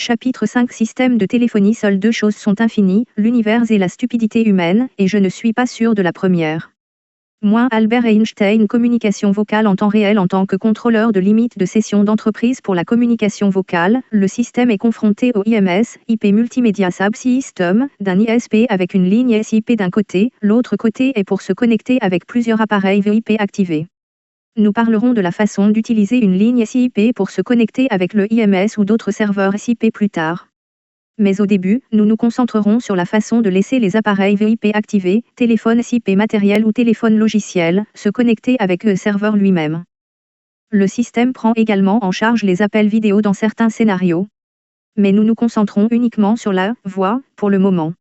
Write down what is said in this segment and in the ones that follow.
Chapitre 5 Système de téléphonie. Seules deux choses sont infinies, l'univers et la stupidité humaine, et je ne suis pas sûr de la première. Albert Einstein. Communication vocale en temps réel. En tant que contrôleur de limite de session d'entreprise pour la communication vocale, le système est confronté au IMS, IP Multimedia Subsystem, d'un ISP avec une ligne SIP d'un côté, l'autre côté est pour se connecter avec plusieurs appareils VIP activés. Nous parlerons de la façon d'utiliser une ligne SIP pour se connecter avec le IMS ou d'autres serveurs SIP plus tard. Mais au début, nous nous concentrerons sur la façon de laisser les appareils VIP activés, téléphone SIP matériel ou téléphone logiciel, se connecter avec le serveur lui-même. Le système prend également en charge les appels vidéo dans certains scénarios. Mais nous nous concentrons uniquement sur la voix, pour le moment.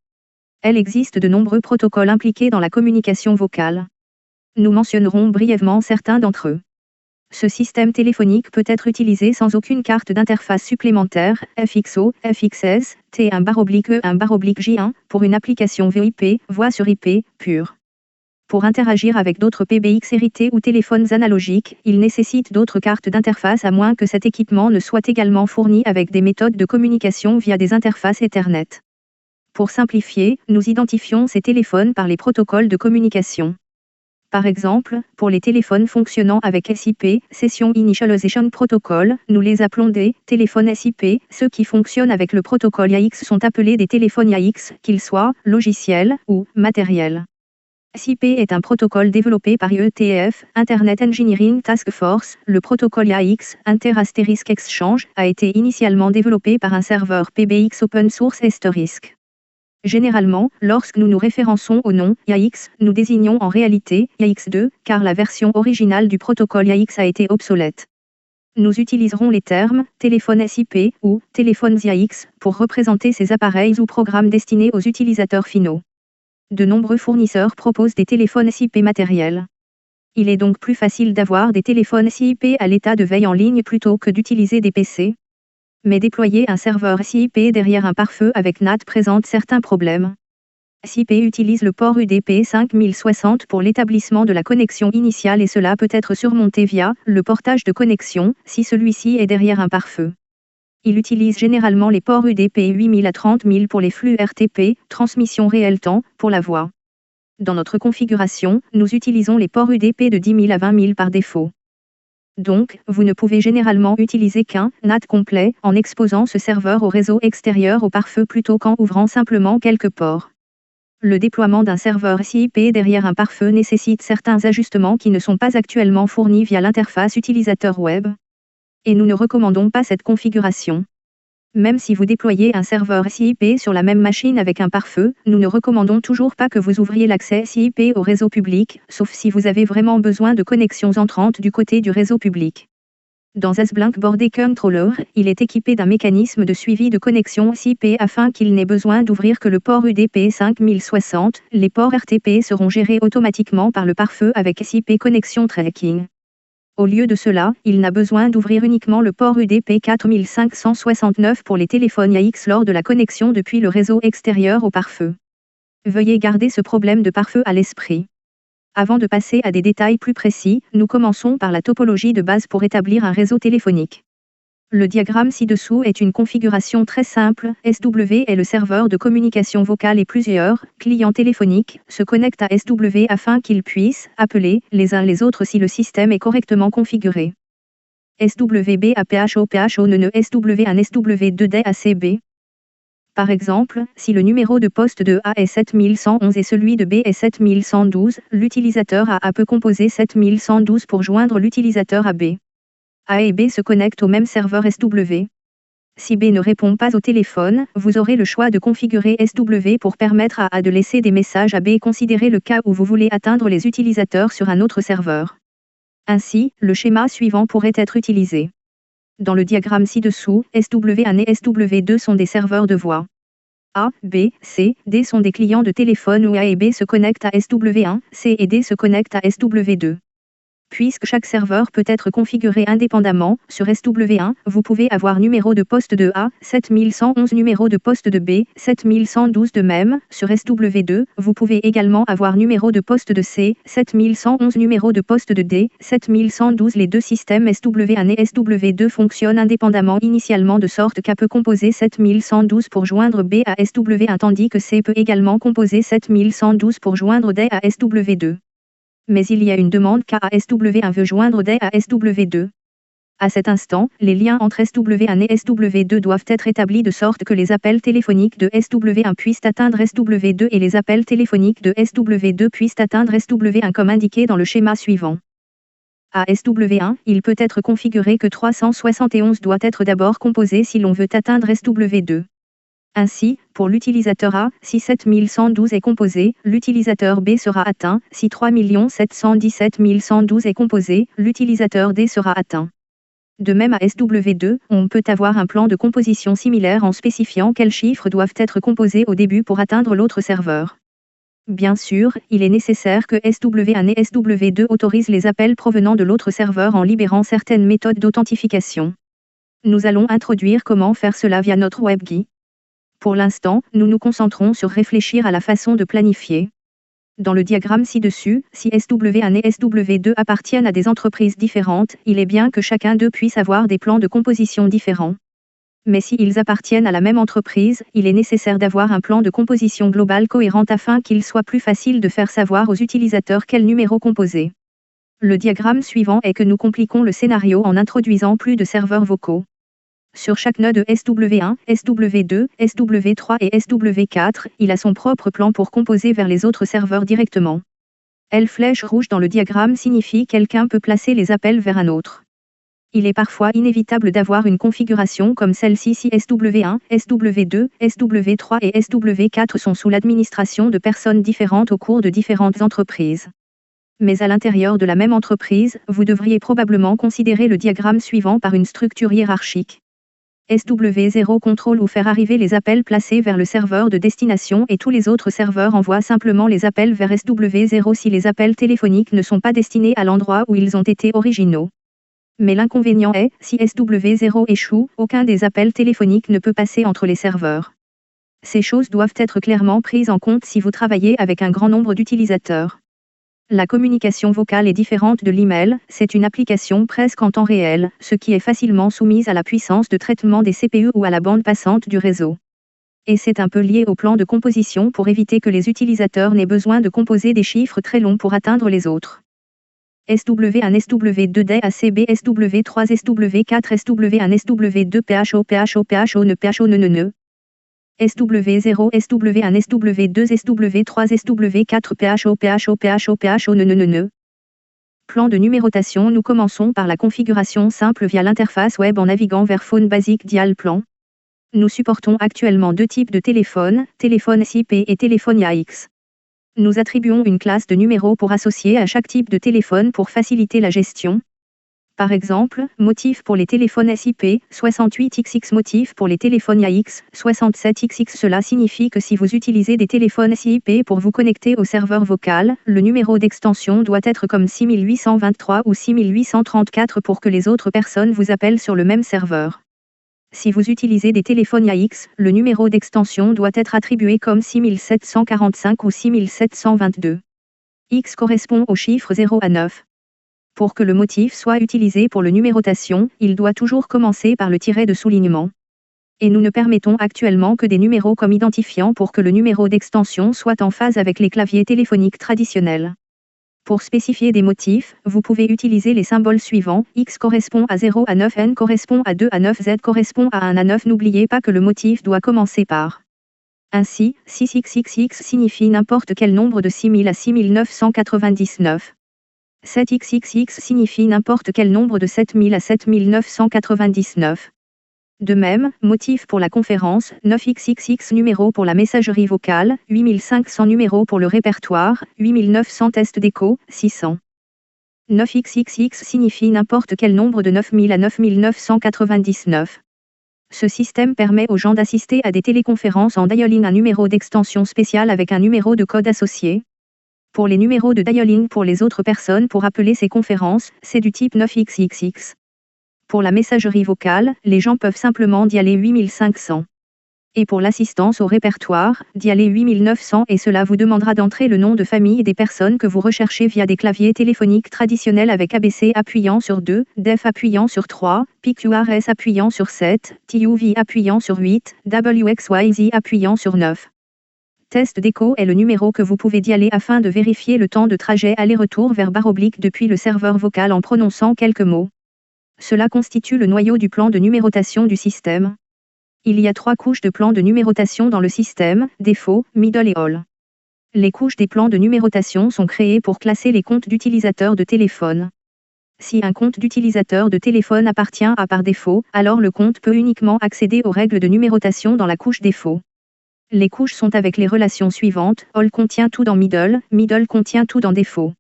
Il existe de nombreux protocoles impliqués dans la communication vocale. Nous mentionnerons brièvement certains d'entre eux. Ce système téléphonique peut être utilisé sans aucune carte d'interface supplémentaire, FXO, FXS, T1/E1/J1, pour une application VIP, voix sur IP, pure. Pour interagir avec d'autres PBX hérités ou téléphones analogiques, il nécessite d'autres cartes d'interface à moins que cet équipement ne soit également fourni avec des méthodes de communication via des interfaces Ethernet. Pour simplifier, nous identifions ces téléphones par les protocoles de communication. Par exemple, pour les téléphones fonctionnant avec SIP, Session Initialization Protocol, nous les appelons des téléphones SIP. Ceux qui fonctionnent avec le protocole AX sont appelés des téléphones AX, qu'ils soient logiciels ou matériels. SIP est un protocole développé par IETF, Internet Engineering Task Force. Le protocole AX, Inter-Asterisk Exchange, a été initialement développé par un serveur PBX open source Asterisk. Généralement, lorsque nous nous référençons au nom AX, nous désignons en réalité AX2, car la version originale du protocole AX a été obsolète. Nous utiliserons les termes téléphone SIP ou téléphones AX pour représenter ces appareils ou programmes destinés aux utilisateurs finaux. De nombreux fournisseurs proposent des téléphones SIP matériels. Il est donc plus facile d'avoir des téléphones SIP à l'état de veille en ligne plutôt que d'utiliser des PC. Mais déployer un serveur SIP derrière un pare-feu avec NAT présente certains problèmes. SIP utilise le port UDP 5060 pour l'établissement de la connexion initiale et cela peut être surmonté via le portage de connexion, si celui-ci est derrière un pare-feu. Il utilise généralement les ports UDP 8000 à 30000 pour les flux RTP, transmission réel temps, pour la voix. Dans notre configuration, nous utilisons les ports UDP de 10 000 à 20 000 par défaut. Donc, vous ne pouvez généralement utiliser qu'un NAT complet en exposant ce serveur au réseau extérieur au pare-feu plutôt qu'en ouvrant simplement quelques ports. Le déploiement d'un serveur SIP derrière un pare-feu nécessite certains ajustements qui ne sont pas actuellement fournis via l'interface utilisateur web. Et nous ne recommandons pas cette configuration. Même si vous déployez un serveur SIP sur la même machine avec un pare-feu, nous ne recommandons toujours pas que vous ouvriez l'accès SIP au réseau public, sauf si vous avez vraiment besoin de connexions entrantes du côté du réseau public. Dans SBlink Border Controller, il est équipé d'un mécanisme de suivi de connexion SIP afin qu'il n'ait besoin d'ouvrir que le port UDP 5060. Les ports RTP seront gérés automatiquement par le pare-feu avec SIP Connection Tracking. Au lieu de cela, il n'a besoin d'ouvrir uniquement le port UDP 4569 pour les téléphones AX lors de la connexion depuis le réseau extérieur au pare-feu. Veuillez garder ce problème de pare-feu à l'esprit. Avant de passer à des détails plus précis, nous commençons par la topologie de base pour établir un réseau téléphonique. Le diagramme ci-dessous est une configuration très simple. SW est le serveur de communication vocale et plusieurs clients téléphoniques se connectent à SW afin qu'ils puissent appeler les uns les autres si le système est correctement configuré. SWB APHO PHO NE SW1 SW2D ACB. Par exemple, si le numéro de poste de A est 7111 et celui de B est 7112, l'utilisateur A peut composer 7112 pour joindre l'utilisateur AB. A et B se connectent au même serveur SW. Si B ne répond pas au téléphone, vous aurez le choix de configurer SW pour permettre à A de laisser des messages à B et considérer le cas où vous voulez atteindre les utilisateurs sur un autre serveur. Ainsi, le schéma suivant pourrait être utilisé. Dans le diagramme ci-dessous, SW1 et SW2 sont des serveurs de voix. A, B, C, D sont des clients de téléphone où A et B se connectent à SW1, C et D se connectent à SW2. Puisque chaque serveur peut être configuré indépendamment, sur SW1, vous pouvez avoir numéro de poste de A, 7111 numéro de poste de B, 7112 de même, sur SW2, vous pouvez également avoir numéro de poste de C, 7111 numéro de poste de D, 7112 les deux systèmes SW1 et SW2 fonctionnent indépendamment initialement de sorte qu'A peut composer 7112 pour joindre B à SW1 tandis que C peut également composer 7112 pour joindre D à SW2. Mais il y a une demande car SW1 veut joindre D à SW2. À cet instant, les liens entre SW1 et SW2 doivent être établis de sorte que les appels téléphoniques de SW1 puissent atteindre SW2 et les appels téléphoniques de SW2 puissent atteindre SW1 comme indiqué dans le schéma suivant. À SW1, il peut être configuré que 371 doit être d'abord composé si l'on veut atteindre SW2. Ainsi, pour l'utilisateur A, si 7112 est composé, l'utilisateur B sera atteint, si 3 717 112 est composé, l'utilisateur D sera atteint. De même à SW2, on peut avoir un plan de composition similaire en spécifiant quels chiffres doivent être composés au début pour atteindre l'autre serveur. Bien sûr, il est nécessaire que SW1 et SW2 autorisent les appels provenant de l'autre serveur en libérant certaines méthodes d'authentification. Nous allons introduire comment faire cela via notre WebGui. Pour l'instant, nous nous concentrons sur réfléchir à la façon de planifier. Dans le diagramme ci-dessus, si SW1 et SW2 appartiennent à des entreprises différentes, il est bien que chacun d'eux puisse avoir des plans de composition différents. Mais si ils appartiennent à la même entreprise, il est nécessaire d'avoir un plan de composition global cohérent afin qu'il soit plus facile de faire savoir aux utilisateurs quel numéro composer. Le diagramme suivant est que nous compliquons le scénario en introduisant plus de serveurs vocaux. Sur chaque node SW1, SW2, SW3 et SW4, il a son propre plan pour composer vers les autres serveurs directement. L flèche rouge dans le diagramme signifie quelqu'un peut placer les appels vers un autre. Il est parfois inévitable d'avoir une configuration comme celle-ci si SW1, SW2, SW3 et SW4 sont sous l'administration de personnes différentes au cours de différentes entreprises. Mais à l'intérieur de la même entreprise, vous devriez probablement considérer le diagramme suivant par une structure hiérarchique. SW0 contrôle ou faire arriver les appels placés vers le serveur de destination et tous les autres serveurs envoient simplement les appels vers SW0 si les appels téléphoniques ne sont pas destinés à l'endroit où ils ont été originaux. Mais l'inconvénient est, si SW0 échoue, aucun des appels téléphoniques ne peut passer entre les serveurs. Ces choses doivent être clairement prises en compte si vous travaillez avec un grand nombre d'utilisateurs. La communication vocale est différente de l'email, c'est une application presque en temps réel, ce qui est facilement soumise à la puissance de traitement des CPU ou à la bande passante du réseau. Et c'est un peu lié au plan de composition pour éviter que les utilisateurs n'aient besoin de composer des chiffres très longs pour atteindre les autres. SW1 SW2 DAC ACB SW3 SW4 SW1 SW2 PHO PHO PHO ne PHO ne SW0 SW1 SW2 SW3 SW4 PHO PHO PHO PHO ne. Plan de numérotation. Nous commençons par la configuration simple via l'interface web en naviguant vers Phone Basic Dial Plan. Nous supportons actuellement deux types de téléphones, téléphone SIP et téléphone IAX. Nous attribuons une classe de numéros pour associer à chaque type de téléphone pour faciliter la gestion. Par exemple, motif pour les téléphones SIP, 68XX motif pour les téléphones IAX, 67XX. Cela signifie que si vous utilisez des téléphones SIP pour vous connecter au serveur vocal, le numéro d'extension doit être comme 6823 ou 6834 pour que les autres personnes vous appellent sur le même serveur. Si vous utilisez des téléphones IAX, le numéro d'extension doit être attribué comme 6745 ou 6722. X correspond au chiffre 0 à 9. Pour que le motif soit utilisé pour le numérotation, il doit toujours commencer par le tiret de soulignement. Et nous ne permettons actuellement que des numéros comme identifiant pour que le numéro d'extension soit en phase avec les claviers téléphoniques traditionnels. Pour spécifier des motifs, vous pouvez utiliser les symboles suivants, X correspond à 0 à 9, N correspond à 2 à 9, Z correspond à 1 à 9. N'oubliez pas que le motif doit commencer par. Ainsi, 6XXX signifie n'importe quel nombre de 6000 à 6999. 7XXX signifie n'importe quel nombre de 7000 à 7999. De même, motif pour la conférence, 9XXX numéro pour la messagerie vocale, 8500 numéros pour le répertoire, 8900 tests d'écho, 600. 9XXX signifie n'importe quel nombre de 9000 à 9999. Ce système permet aux gens d'assister à des téléconférences en dialing un numéro d'extension spécial avec un numéro de code associé. Pour les numéros de dialing pour les autres personnes pour appeler ces conférences, c'est du type 9XXX. Pour la messagerie vocale, les gens peuvent simplement dialer 8500. Et pour l'assistance au répertoire, dialer 8900 et cela vous demandera d'entrer le nom de famille des personnes que vous recherchez via des claviers téléphoniques traditionnels avec ABC appuyant sur 2, DEF appuyant sur 3, PQRS appuyant sur 7, TUV appuyant sur 8, WXYZ appuyant sur 9. Test d'écho est le numéro que vous pouvez dialer afin de vérifier le temps de trajet aller-retour vers / depuis le serveur vocal en prononçant quelques mots. Cela constitue le noyau du plan de numérotation du système. Il y a 3 couches de plans de numérotation dans le système, défaut, middle et all. Les couches des plans de numérotation sont créées pour classer les comptes d'utilisateurs de téléphone. Si un compte d'utilisateur de téléphone appartient à par défaut, alors le compte peut uniquement accéder aux règles de numérotation dans la couche défaut. Les couches sont avec les relations suivantes, all contient tout dans middle, middle contient tout dans défaut.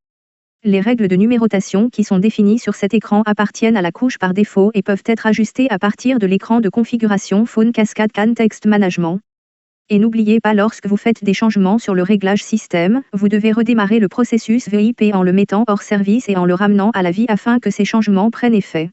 Les règles de numérotation qui sont définies sur cet écran appartiennent à la couche par défaut et peuvent être ajustées à partir de l'écran de configuration Phone Cascade Context Management. Et n'oubliez pas, lorsque vous faites des changements sur le réglage système, vous devez redémarrer le processus VIP en le mettant hors service et en le ramenant à la vie afin que ces changements prennent effet.